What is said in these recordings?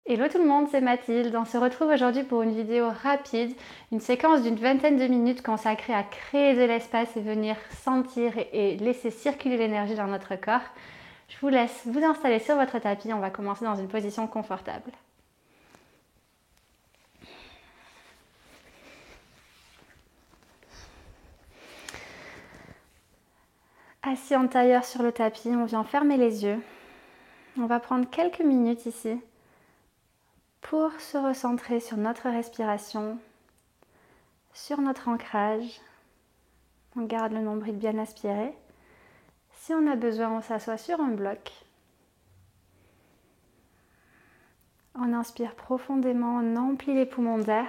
Hello tout le monde, c'est Mathilde. On se retrouve aujourd'hui pour une vidéo rapide, une séquence d'une vingtaine de minutes consacrée à créer de l'espace et venir sentir et laisser circuler l'énergie dans notre corps. Je vous laisse vous installer sur votre tapis. On va commencer dans une position confortable. Assis en tailleur sur le tapis, on vient fermer les yeux. On va prendre quelques minutes ici pour se recentrer sur notre respiration, sur notre ancrage. On garde le nombril bien aspiré. Si on a besoin, on s'assoit sur un bloc. On inspire profondément, on emplit les poumons d'air.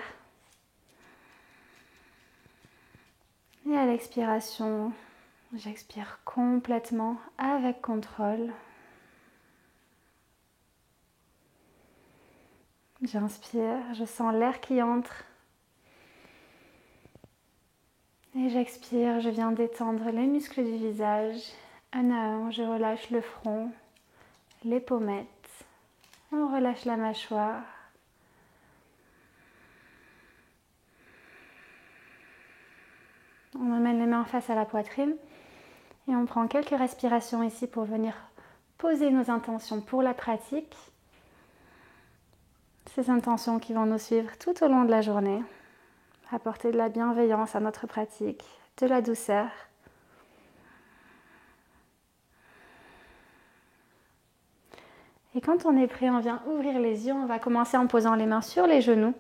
Et à l'expiration, j'expire complètement avec contrôle. J'inspire, je sens l'air qui entre. Et j'expire, je viens détendre les muscles du visage. Un à un, je relâche le front, les pommettes. On relâche la mâchoire. On emmène les mains face à la poitrine. Et on prend quelques respirations ici pour venir poser nos intentions pour la pratique. Ces intentions qui vont nous suivre tout au long de la journée. Apporter de la bienveillance à notre pratique, de la douceur. Et quand on est prêt, on vient ouvrir les yeux. On va commencer en posant les mains sur les genoux.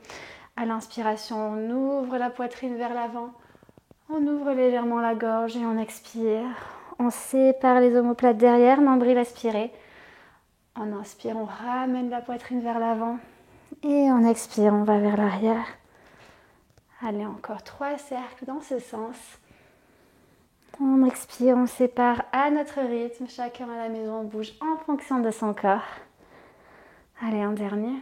À l'inspiration, on ouvre la poitrine vers l'avant. On ouvre légèrement la gorge et on expire. On sépare les omoplates derrière, nombril aspiré. En inspire, on ramène la poitrine vers l'avant. Et on expire, on va vers l'arrière. Allez, encore 3 cercles dans ce sens. On expire, on sépare à notre rythme. Chacun à la maison bouge en fonction de son corps. Allez, un dernier.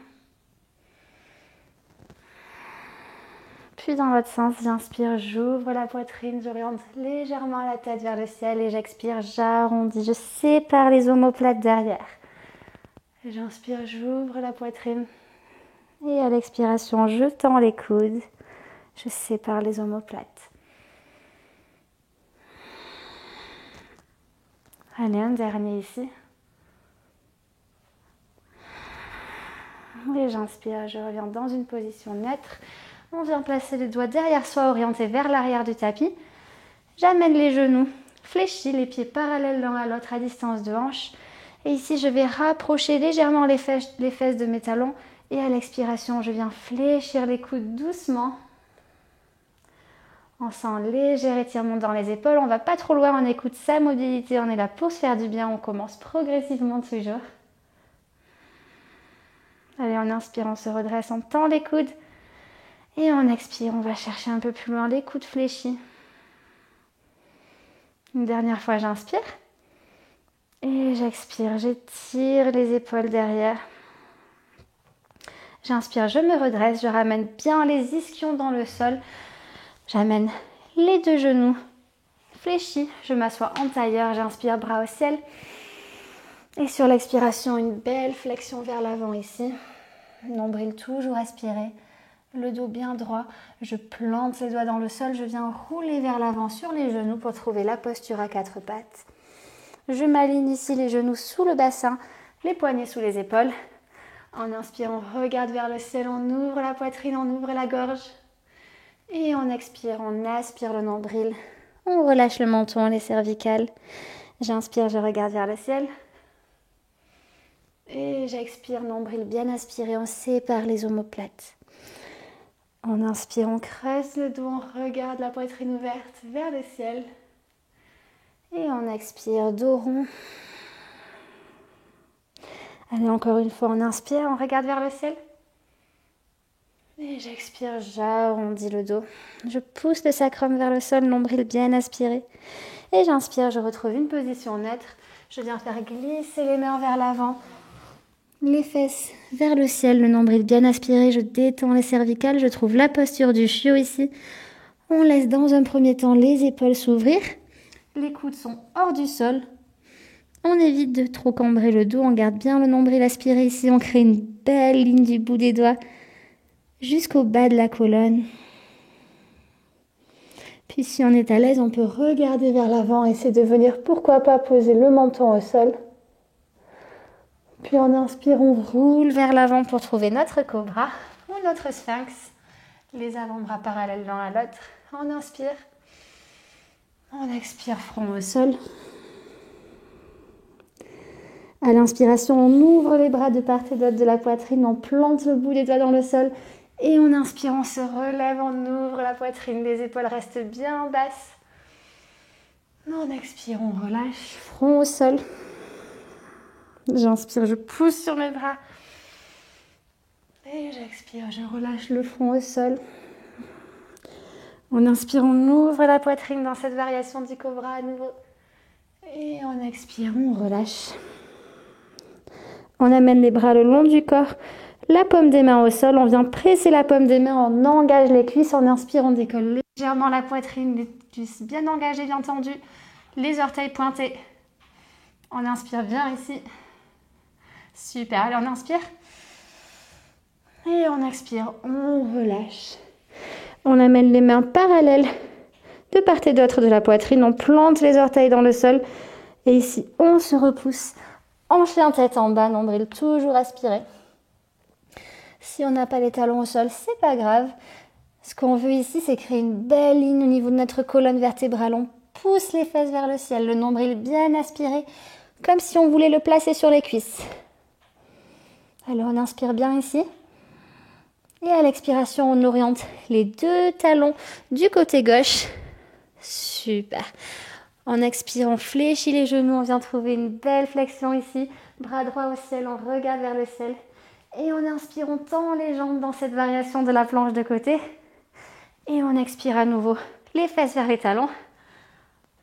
Puis dans l'autre sens, j'inspire, j'ouvre la poitrine, j'oriente légèrement la tête vers le ciel et j'expire, j'arrondis, je sépare les omoplates derrière. J'inspire, j'ouvre la poitrine et à l'expiration, je tends les coudes, je sépare les omoplates. Allez, un dernier ici. Et j'inspire, je reviens dans une position neutre. On vient placer les doigts derrière soi, orientés vers l'arrière du tapis. J'amène les genoux fléchis, les pieds parallèles l'un à l'autre à distance de hanche. Et ici, je vais rapprocher légèrement les fesses de mes talons. Et à l'expiration, je viens fléchir les coudes doucement. On sent un léger étirement dans les épaules. On ne va pas trop loin, on écoute sa mobilité. On est là pour se faire du bien. On commence progressivement toujours. Allez, on inspire, on se redresse, on tend les coudes. Et on expire, on va chercher un peu plus loin les coudes fléchis. Une dernière fois, j'inspire. Et j'expire, j'étire les épaules derrière. J'inspire, je me redresse, je ramène bien les ischions dans le sol. J'amène les 2 genoux fléchis. Je m'assois en tailleur, j'inspire, bras au ciel. Et sur l'expiration, une belle flexion vers l'avant ici. Nombril toujours aspiré. Le dos bien droit, je plante les doigts dans le sol, je viens rouler vers l'avant sur les genoux pour trouver la posture à 4 pattes. Je m'aligne ici les genoux sous le bassin, les poignets sous les épaules. En inspirant, on regarde vers le ciel, on ouvre la poitrine, on ouvre la gorge. Et on expire, on aspire le nombril. On relâche le menton, les cervicales. J'inspire, je regarde vers le ciel. Et j'expire, nombril bien aspiré, on sépare les omoplates. On inspire, on creuse le dos, on regarde la poitrine ouverte vers le ciel. Et on expire, dos rond. Allez, encore une fois, on inspire, on regarde vers le ciel. Et j'expire, j'arrondis le dos. Je pousse le sacrum vers le sol, nombril bien aspiré. Et j'inspire, je retrouve une position neutre. Je viens faire glisser les mains vers l'avant. Les fesses vers le ciel, le nombril bien aspiré, je détends les cervicales, je trouve la posture du chiot ici. On laisse dans un premier temps les épaules s'ouvrir. Les coudes sont hors du sol. On évite de trop cambrer le dos, on garde bien le nombril aspiré ici, on crée une belle ligne du bout des doigts jusqu'au bas de la colonne. Puis si on est à l'aise, on peut regarder vers l'avant, essayer de venir, pourquoi pas, poser le menton au sol. Puis en inspire, on roule vers l'avant pour trouver notre cobra ou notre sphinx. Les avant-bras parallèles l'un à l'autre. On inspire. On expire, front au sol. À l'inspiration, on ouvre les bras de part et d'autre de la poitrine, on plante le bout des doigts dans le sol. Et en inspirant, on se relève, on ouvre la poitrine, les épaules restent bien basses. En expire, on relâche, front au sol. J'inspire, je pousse sur mes bras. Et j'expire, je relâche le front au sol. On inspire, on ouvre la poitrine dans cette variation du cobra à nouveau. Et on expire, on relâche. On amène les bras le long du corps, la paume des mains au sol. On vient presser la paume des mains, on engage les cuisses. On inspire, on décolle légèrement la poitrine, les cuisses bien engagées, bien tendues. Les orteils pointés. On inspire bien ici. Super, allez on inspire. Et on expire, on relâche. On amène les mains parallèles de part et d'autre de la poitrine. On plante les orteils dans le sol. Et ici, on se repousse. En chien tête en bas, nombril toujours aspiré. Si on n'a pas les talons au sol, c'est pas grave. Ce qu'on veut ici, c'est créer une belle ligne au niveau de notre colonne vertébrale. On pousse les fesses vers le ciel, le nombril bien aspiré, comme si on voulait le placer sur les cuisses. Alors on inspire bien ici. Et à l'expiration, on oriente les deux talons du côté gauche. Super. En expirant, on fléchit les genoux, on vient trouver une belle flexion ici. Bras droit au ciel, on regarde vers le ciel. Et on inspire, on tend les jambes dans cette variation de la planche de côté. Et on expire à nouveau, les fesses vers les talons.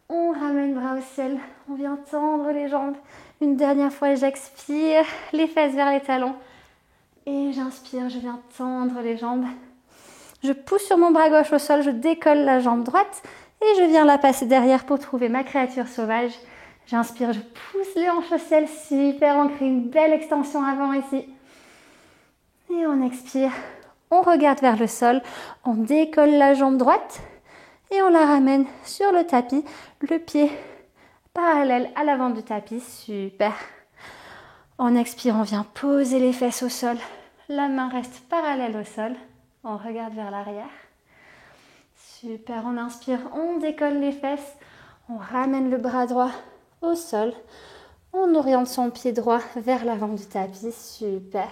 On ramène bras au ciel, on vient tendre les jambes. Une dernière fois, j'expire, les fesses vers les talons. Et j'inspire, je viens tendre les jambes. Je pousse sur mon bras gauche au sol, je décolle la jambe droite et je viens la passer derrière pour trouver ma créature sauvage. J'inspire, je pousse les hanches au ciel, super, on crée une belle extension avant ici. Et on expire, on regarde vers le sol, on décolle la jambe droite et on la ramène sur le tapis, le pied parallèle à l'avant du tapis, super. En expirant, on vient poser les fesses au sol. La main reste parallèle au sol. On regarde vers l'arrière. Super, on inspire, on décolle les fesses. On ramène le bras droit au sol. On oriente son pied droit vers l'avant du tapis. Super.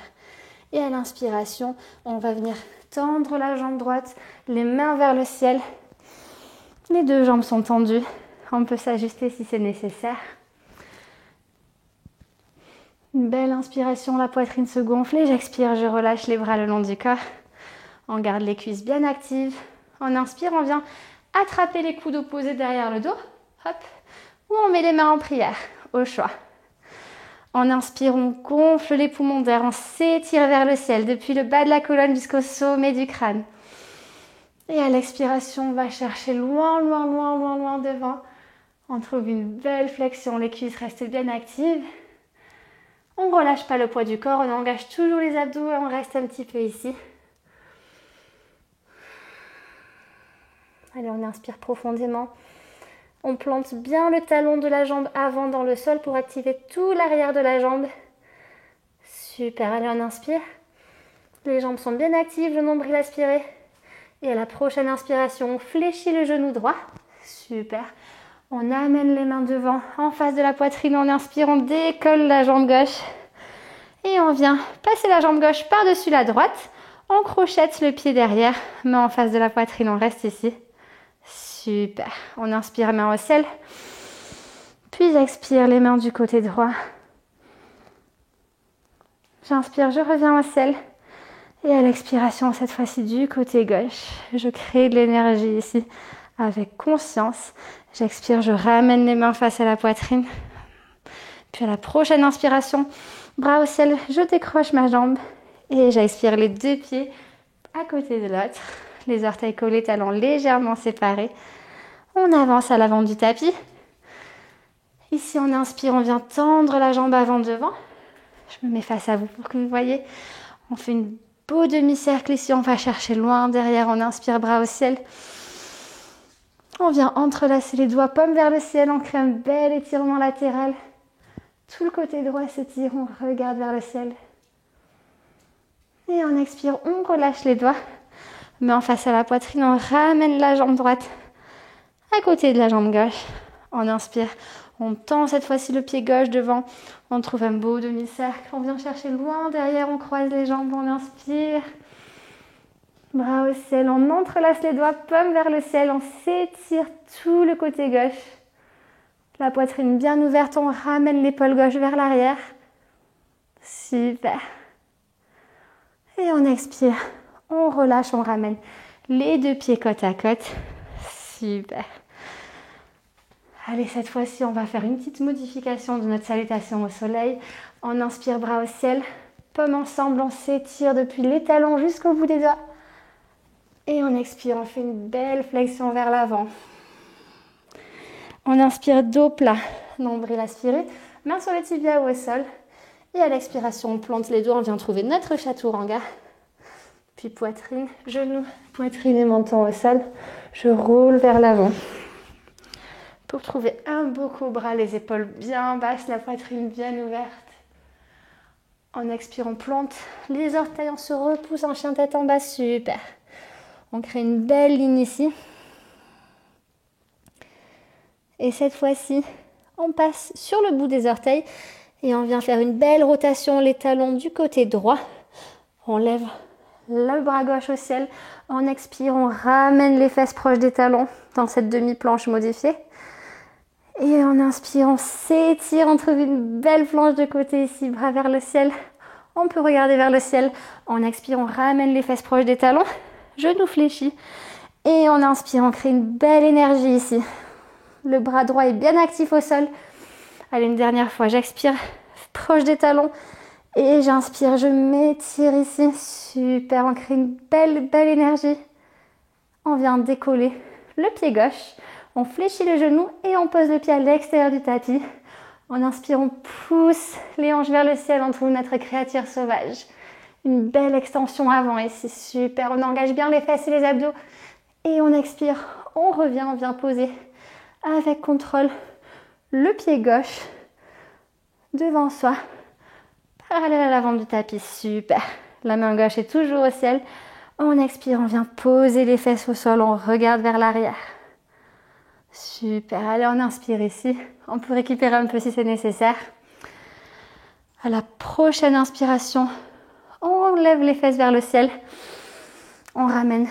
Et à l'inspiration, on va venir tendre la jambe droite, les mains vers le ciel. Les deux jambes sont tendues. On peut s'ajuster si c'est nécessaire. Une belle inspiration, la poitrine se gonfle et j'expire, je relâche les bras le long du corps. On garde les cuisses bien actives. On inspire, on vient attraper les coudes opposés derrière le dos. Hop. Ou on met les mains en prière, au choix. On inspire, on gonfle les poumons d'air, on s'étire vers le ciel depuis le bas de la colonne jusqu'au sommet du crâne. Et à l'expiration, on va chercher loin, loin, loin, loin, loin devant. On trouve une belle flexion, les cuisses restent bien actives. On ne relâche pas le poids du corps, on engage toujours les abdos et on reste un petit peu ici. Allez, on inspire profondément. On plante bien le talon de la jambe avant dans le sol pour activer tout l'arrière de la jambe. Super, allez, on inspire. Les jambes sont bien actives, le nombril aspiré. Et à la prochaine inspiration, on fléchit le genou droit. Super. On amène les mains devant, en face de la poitrine. On inspire, on décolle la jambe gauche. Et on vient passer la jambe gauche par-dessus la droite. On crochette le pied derrière, main en face de la poitrine. On reste ici. Super. On inspire, main au ciel. Puis j'expire, les mains du côté droit. J'inspire, je reviens au ciel. Et à l'expiration, cette fois-ci du côté gauche, je crée de l'énergie ici avec conscience. J'expire, je ramène les mains face à la poitrine. Puis à la prochaine inspiration, bras au ciel, je décroche ma jambe. Et j'expire les deux pieds à côté de l'autre. Les orteils collés, talons légèrement séparés. On avance à l'avant du tapis. Ici, on inspire, on vient tendre la jambe avant devant. Je me mets face à vous pour que vous voyez. On fait une beau demi-cercle ici, on va chercher loin derrière. On inspire, bras au ciel. On vient entrelacer les doigts, paume vers le ciel. On crée un bel étirement latéral. Tout le côté droit s'étire, on regarde vers le ciel. Et on expire, on relâche les doigts. Main face à la poitrine, on ramène la jambe droite à côté de la jambe gauche. On inspire, on tend cette fois-ci le pied gauche devant. On trouve un beau demi-cercle. On vient chercher loin derrière, on croise les jambes, on inspire. Bras au ciel, on entrelace les doigts, paume vers le ciel. On s'étire tout le côté gauche. La poitrine bien ouverte, on ramène l'épaule gauche vers l'arrière. Super. Et on expire, on relâche, on ramène les deux pieds côte à côte. Super. Allez, cette fois-ci, on va faire une petite modification de notre salutation au soleil. On inspire, bras au ciel, paume ensemble, on s'étire depuis les talons jusqu'au bout des doigts. Et on expire, on fait une belle flexion vers l'avant. On inspire, dos plat, nombril aspiré, main sur le tibia ou au sol. Et à l'expiration, on plante les doigts, on vient trouver notre chaturanga. Puis poitrine, genoux, poitrine et menton au sol. Je roule vers l'avant. Pour trouver un beau cobra, les épaules bien basses, la poitrine bien ouverte. En expirant, on plante les orteils, on se repousse en chien tête en bas, super. On crée une belle ligne ici. Et cette fois-ci, on passe sur le bout des orteils et on vient faire une belle rotation, les talons du côté droit. On lève le bras gauche au ciel. On expire, on ramène les fesses proches des talons dans cette demi-planche modifiée. Et en inspire, on s'étire, on trouve une belle planche de côté ici, bras vers le ciel. On peut regarder vers le ciel. En expire, on ramène les fesses proches des talons, genoux fléchis. Et on inspire, on crée une belle énergie ici. Le bras droit est bien actif au sol. Allez, une dernière fois, j'expire, proche des talons. Et j'inspire, je m'étire ici. Super, on crée une belle énergie. On vient décoller le pied gauche. On fléchit le genou et on pose le pied à l'extérieur du tapis. En inspire, on pousse les hanches vers le ciel. On trouve notre créature sauvage. Une belle extension avant ici. Super, on engage bien les fesses et les abdos. Et on expire, on revient, on vient poser avec contrôle le pied gauche devant soi. Parallèle à l'avant du tapis, super. La main gauche est toujours au ciel. On expire, on vient poser les fesses au sol, on regarde vers l'arrière. Super, allez, on inspire ici. On peut récupérer un peu si c'est nécessaire. À la prochaine inspiration, on lève les fesses vers le ciel. On ramène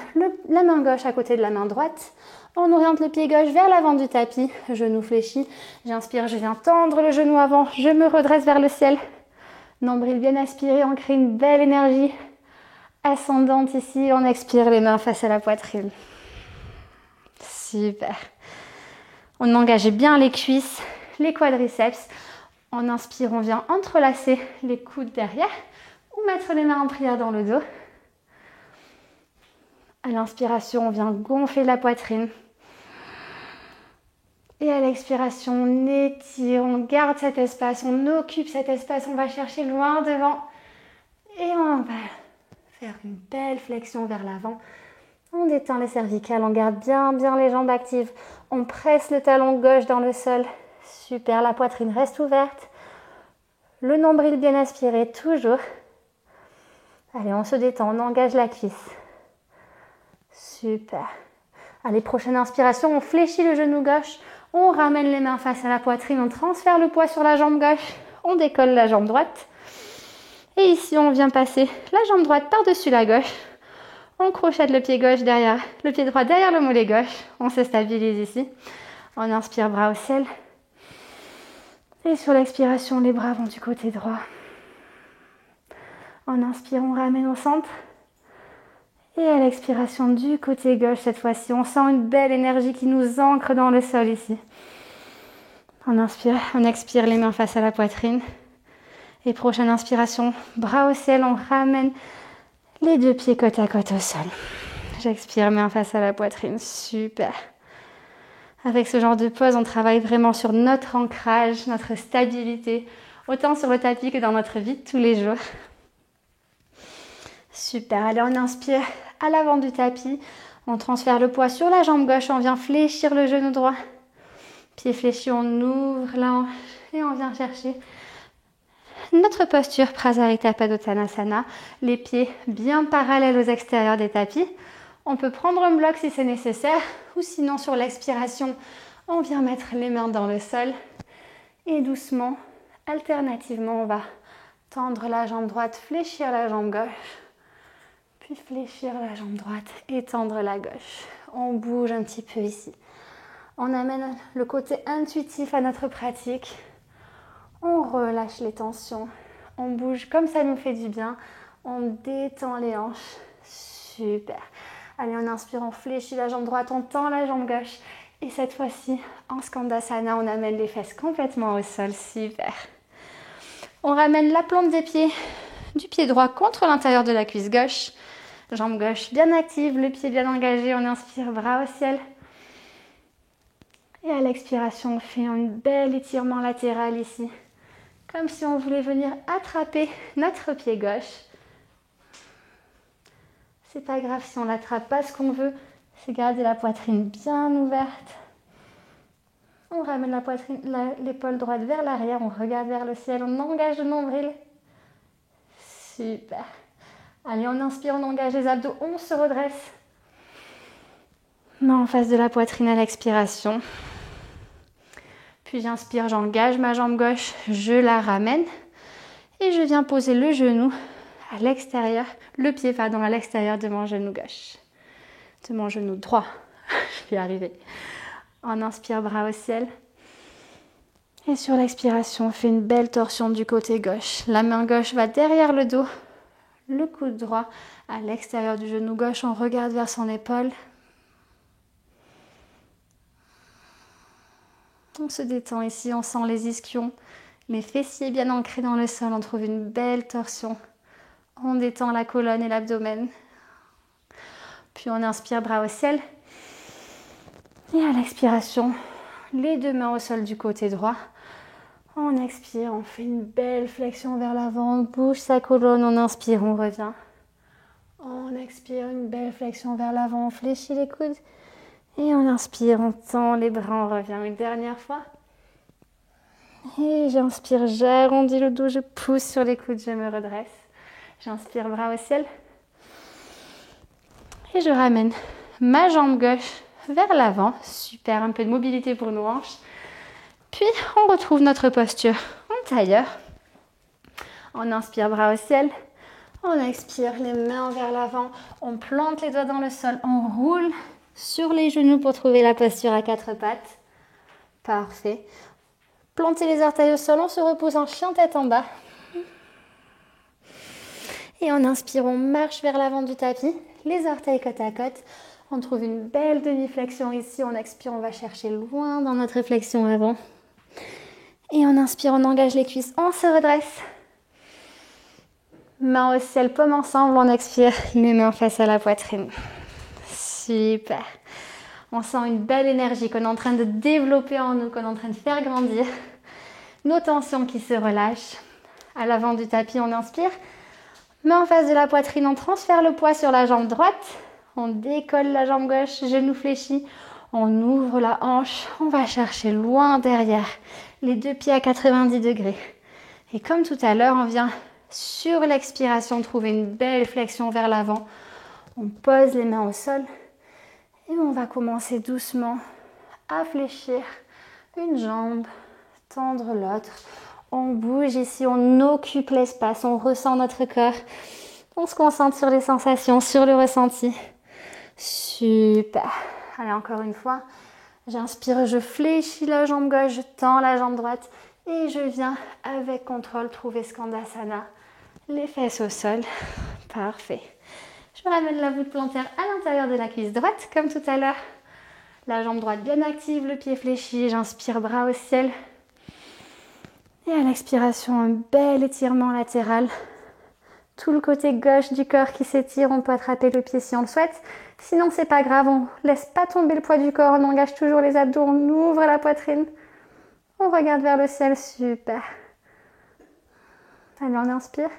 la main gauche à côté de la main droite. On oriente le pied gauche vers l'avant du tapis, genou fléchi. J'inspire, je viens tendre le genou avant, je me redresse vers le ciel. Nombril bien aspiré, on crée une belle énergie ascendante ici. On expire, les mains face à la poitrine. Super. On engage bien les cuisses, les quadriceps. En inspire, on vient entrelacer les coudes derrière ou mettre les mains en prière dans le dos. À l'inspiration, on vient gonfler la poitrine. Et à l'expiration, on étire, on garde cet espace, on occupe cet espace, on va chercher loin devant. Et on va faire une belle flexion vers l'avant. On détend les cervicales, on garde bien les jambes actives. On presse le talon gauche dans le sol. Super, la poitrine reste ouverte. Le nombril bien aspiré, toujours. Allez, on se détend, on engage la cuisse. Super. Allez, prochaine inspiration, on fléchit le genou gauche. On ramène les mains face à la poitrine, on transfère le poids sur la jambe gauche. On décolle la jambe droite. Et ici, on vient passer la jambe droite par-dessus la gauche. On crochette le pied gauche derrière, le pied droit derrière le mollet gauche. On se stabilise ici. On inspire, bras au ciel. Et sur l'expiration, les bras vont du côté droit. En inspire, on ramène au centre. Et à l'expiration du côté gauche, cette fois-ci, on sent une belle énergie qui nous ancre dans le sol ici. On inspire, on expire les mains face à la poitrine. Et prochaine inspiration, bras au ciel, on ramène les deux pieds côte à côte au sol. J'expire, mains face à la poitrine, super. Avec ce genre de pose, on travaille vraiment sur notre ancrage, notre stabilité, autant sur le tapis que dans notre vie de tous les jours. Super, allez, on inspire à l'avant du tapis. On transfère le poids sur la jambe gauche, on vient fléchir le genou droit. Pied fléchi, on ouvre la hanche et on vient chercher notre posture Prasarita Padottanasana. Les pieds bien parallèles aux extérieurs des tapis. On peut prendre un bloc si c'est nécessaire ou sinon sur l'expiration, on vient mettre les mains dans le sol et doucement, alternativement, on va tendre la jambe droite, fléchir la jambe gauche, puis fléchir la jambe droite et tendre la gauche. On bouge un petit peu ici. On amène le côté intuitif à notre pratique. On relâche les tensions. On bouge comme ça nous fait du bien. On détend les hanches. Super. Allez, on inspire, on fléchit la jambe droite, on tend la jambe gauche. Et cette fois-ci, en Skandasana, on amène les fesses complètement au sol. Super. On ramène la plante des pieds du pied droit contre l'intérieur de la cuisse gauche. Jambe gauche bien active, le pied bien engagé. On inspire, bras au ciel. Et à l'expiration, on fait un bel étirement latéral ici. Comme si on voulait venir attraper notre pied gauche. C'est pas grave si on l'attrape pas, ce qu'on veut, c'est garder la poitrine bien ouverte. On ramène la poitrine, l'épaule droite vers l'arrière, on regarde vers le ciel, on engage le nombril. Super. Allez, on inspire, on engage les abdos, on se redresse. Main en face de la poitrine à l'expiration. Puis j'inspire, j'engage ma jambe gauche, je la ramène. Et je viens poser le genou à l'extérieur, le pied pardon, à l'extérieur de mon genou gauche. De mon genou droit. Je vais y arriver. On inspire, bras au ciel. Et sur l'expiration, on fait une belle torsion du côté gauche. La main gauche va derrière le dos. Le coude droit à l'extérieur du genou gauche. On regarde vers son épaule. On se détend ici, on sent les ischions. Les fessiers bien ancrés dans le sol. On trouve une belle torsion. On détend la colonne et l'abdomen. Puis on inspire, bras au ciel. Et à l'expiration, les deux mains au sol du côté droit. On expire, on fait une belle flexion vers l'avant. On bouge sa colonne, on inspire, on revient. On expire, une belle flexion vers l'avant. On fléchit les coudes. Et on inspire, on tend les bras, on revient une dernière fois. Et j'inspire, j'arrondis le dos, je pousse sur les coudes, je me redresse. J'inspire, bras au ciel. Et je ramène ma jambe gauche vers l'avant. Super, un peu de mobilité pour nos hanches. Puis, on retrouve notre posture en tailleur. On inspire, bras au ciel. On expire, les mains vers l'avant. On plante les doigts dans le sol. On roule sur les genoux pour trouver la posture à quatre pattes. Parfait. Plantez les orteils au sol. On se repose en chien tête en bas. Et en inspire, on marche vers l'avant du tapis. Les orteils côte à côte. On trouve une belle demi-flexion ici. On expire, on va chercher loin dans notre flexion avant. Et on inspire, on engage les cuisses, on se redresse. Mains au ciel, paumes ensemble, on expire, les mains face à la poitrine. Super. On sent une belle énergie qu'on est en train de développer en nous, qu'on est en train de faire grandir. Nos tensions qui se relâchent. À l'avant du tapis, on inspire. Main en face de la poitrine, on transfère le poids sur la jambe droite. On décolle la jambe gauche, genou fléchi. On ouvre la hanche, on va chercher loin derrière. Les deux pieds à 90 degrés. Et comme tout à l'heure, on vient sur l'expiration trouver une belle flexion vers l'avant. On pose les mains au sol et on va commencer doucement à fléchir une jambe, tendre l'autre. On bouge ici, on occupe l'espace, on ressent notre corps. On se concentre sur les sensations, sur le ressenti. Super. Allez, encore une fois. J'inspire, je fléchis la jambe gauche, je tends la jambe droite et je viens avec contrôle trouver Skandasana. Les fesses au sol. Parfait. Je ramène la voûte plantaire à l'intérieur de la cuisse droite, comme tout à l'heure. La jambe droite bien active, le pied fléchi. J'inspire, bras au ciel. Et à l'expiration, un bel étirement latéral. tout le côté gauche du corps qui s'étire. On peut attraper le pied si on le souhaite. Sinon, c'est pas grave, on laisse pas tomber le poids du corps, on engage toujours les abdos, on ouvre la poitrine. On regarde vers le ciel, super. Allez, on inspire.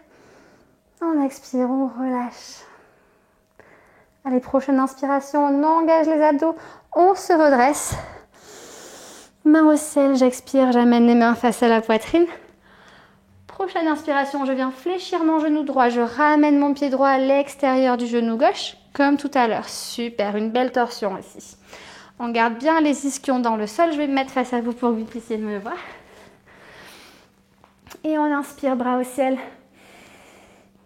On expire, on relâche. Allez, prochaine inspiration, on engage les abdos, on se redresse. Main au ciel, j'expire, j'amène les mains face à la poitrine. Prochaine inspiration, je viens fléchir mon genou droit, je ramène mon pied droit à l'extérieur du genou gauche, comme tout à l'heure. Super, une belle torsion ici. On garde bien les ischions dans le sol, je vais me mettre face à vous pour que vous puissiez me voir. Et on inspire, bras au ciel.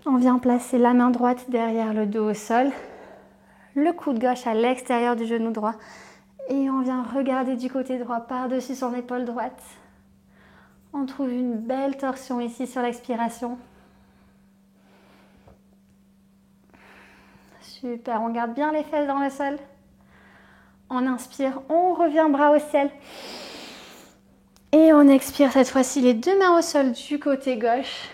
On vient placer la main droite derrière le dos au sol, le coude gauche à l'extérieur du genou droit. Et on vient regarder du côté droit par-dessus son épaule droite. On trouve une belle torsion ici sur l'expiration. Super, on garde bien les fesses dans le sol. On inspire, on revient bras au ciel. Et on expire cette fois-ci les deux mains au sol du côté gauche.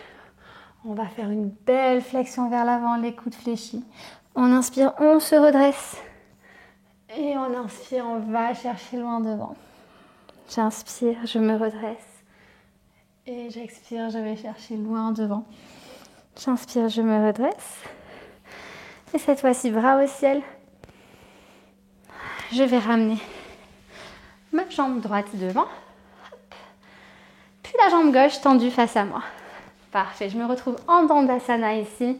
On va faire une belle flexion vers l'avant, les coudes fléchis. On inspire, on se redresse. Et on inspire, on va chercher loin devant. J'inspire, je me redresse. Et j'expire, je vais chercher loin devant. J'inspire, je me redresse. Et cette fois-ci, bras au ciel. Je vais ramener ma jambe droite devant. Puis la jambe gauche tendue face à moi. Parfait, je me retrouve en Dandasana ici.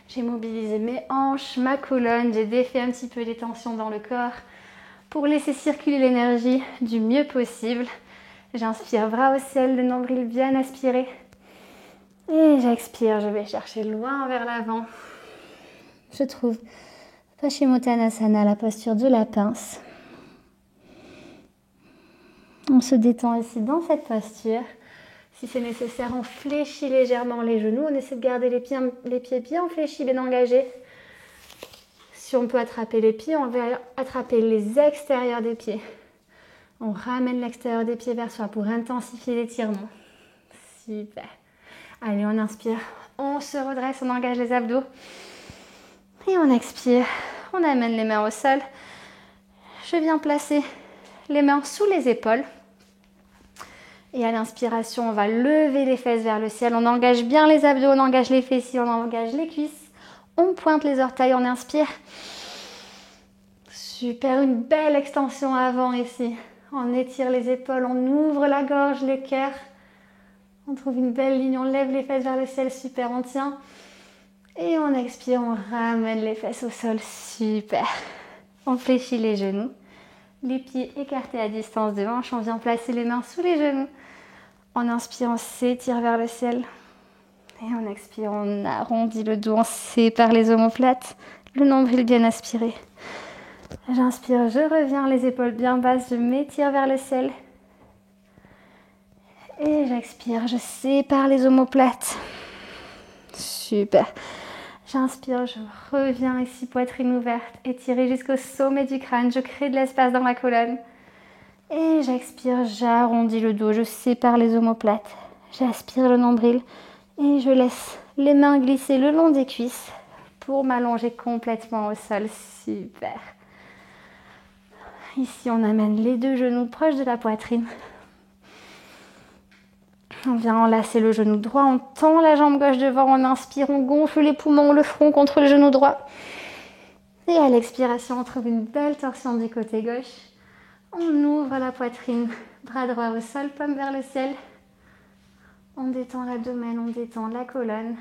J'ai mobilisé mes hanches, ma colonne, j'ai défait un petit peu les tensions dans le corps pour laisser circuler l'énergie du mieux possible. J'inspire, bras au ciel, le nombril bien aspiré. Et j'expire, je vais chercher loin vers l'avant. Je trouve Paschimottanasana, la posture de la pince. On se détend ici dans cette posture. Si c'est nécessaire, on fléchit légèrement les genoux. On essaie de garder les pieds bien fléchis, bien engagés. Si on peut attraper les pieds, on va attraper les extérieurs des pieds. On ramène l'extérieur des pieds vers soi pour intensifier l'étirement. Super. Allez, on inspire. On se redresse, on engage les abdos. Et on expire. On amène les mains au sol. Je viens placer les mains sous les épaules. Et à l'inspiration, on va lever les fesses vers le ciel. On engage bien les abdos, on engage les fessiers, on engage les cuisses. On pointe les orteils, on inspire. Super, une belle extension avant ici. On étire les épaules, on ouvre la gorge, le cœur. On trouve une belle ligne, on lève les fesses vers le ciel, super, on tient. Et on expire, on ramène les fesses au sol, super. On fléchit les genoux. Les pieds écartés à distance de hanche, on vient placer les mains sous les genoux. On inspire, on s'étire vers le ciel. Et on expire, on arrondit le dos, on sépare les omoplates. Le nombril bien aspiré. J'inspire, je reviens, les épaules bien basses, je m'étire vers le ciel. Et j'expire, je sépare les omoplates. Super. J'inspire, je reviens ici, poitrine ouverte, étirée jusqu'au sommet du crâne. Je crée de l'espace dans la colonne. Et j'expire, j'arrondis le dos, je sépare les omoplates. J'aspire le nombril et je laisse les mains glisser le long des cuisses pour m'allonger complètement au sol. Super. Ici, on amène les deux genoux proches de la poitrine. On vient enlacer le genou droit, on tend la jambe gauche devant, on inspire, on gonfle les poumons, le front contre le genou droit. Et à l'expiration, on trouve une belle torsion du côté gauche. On ouvre la poitrine, bras droit au sol, paume vers le ciel. On détend l'abdomen, on détend la colonne.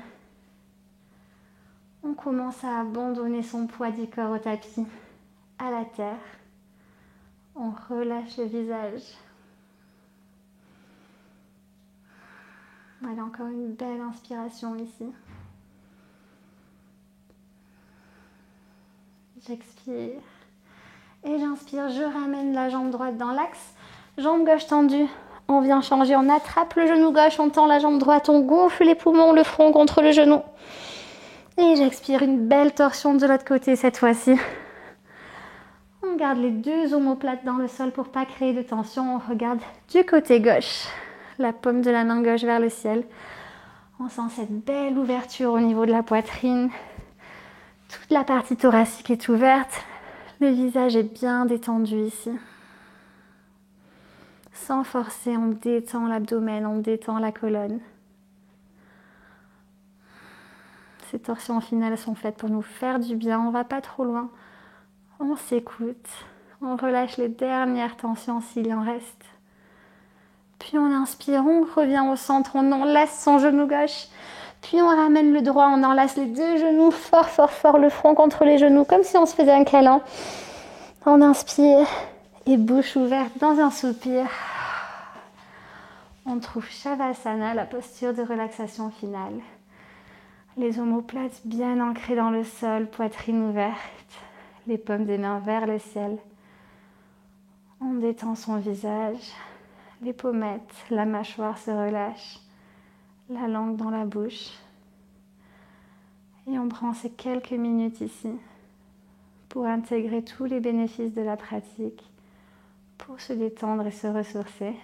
On commence à abandonner son poids du corps au tapis, à la terre. On relâche le visage. Voilà, encore une belle inspiration ici. J'expire. Et j'inspire, je ramène la jambe droite dans l'axe. Jambe gauche tendue. On vient changer, on attrape le genou gauche, on tend la jambe droite, on gonfle les poumons, le front contre le genou. Et j'expire, une belle torsion de l'autre côté cette fois-ci. On garde les deux omoplates dans le sol pour ne pas créer de tension. On regarde du côté gauche. La paume de la main gauche vers le ciel. On sent cette belle ouverture au niveau de la poitrine. Toute la partie thoracique est ouverte. Le visage est bien détendu ici. Sans forcer, on détend l'abdomen, on détend la colonne. Ces torsions finales sont faites pour nous faire du bien. On ne va pas trop loin. On s'écoute. On relâche les dernières tensions s'il y en reste. Puis on inspire, on revient au centre, on enlace son genou gauche. Puis on ramène le droit, on enlace les deux genoux fort, fort, fort, le front contre les genoux, comme si on se faisait un câlin. On inspire et bouche ouverte dans un soupir. On trouve Shavasana, la posture de relaxation finale. Les omoplates bien ancrées dans le sol, poitrine ouverte, les paumes des mains vers le ciel. On détend son visage, les pommettes, la mâchoire se relâche, la langue dans la bouche. Et on prend ces quelques minutes ici pour intégrer tous les bénéfices de la pratique, pour se détendre et se ressourcer.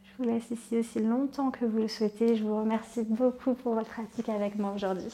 Je vous laisse ici aussi longtemps que vous le souhaitez. Je vous remercie beaucoup pour votre pratique avec moi aujourd'hui.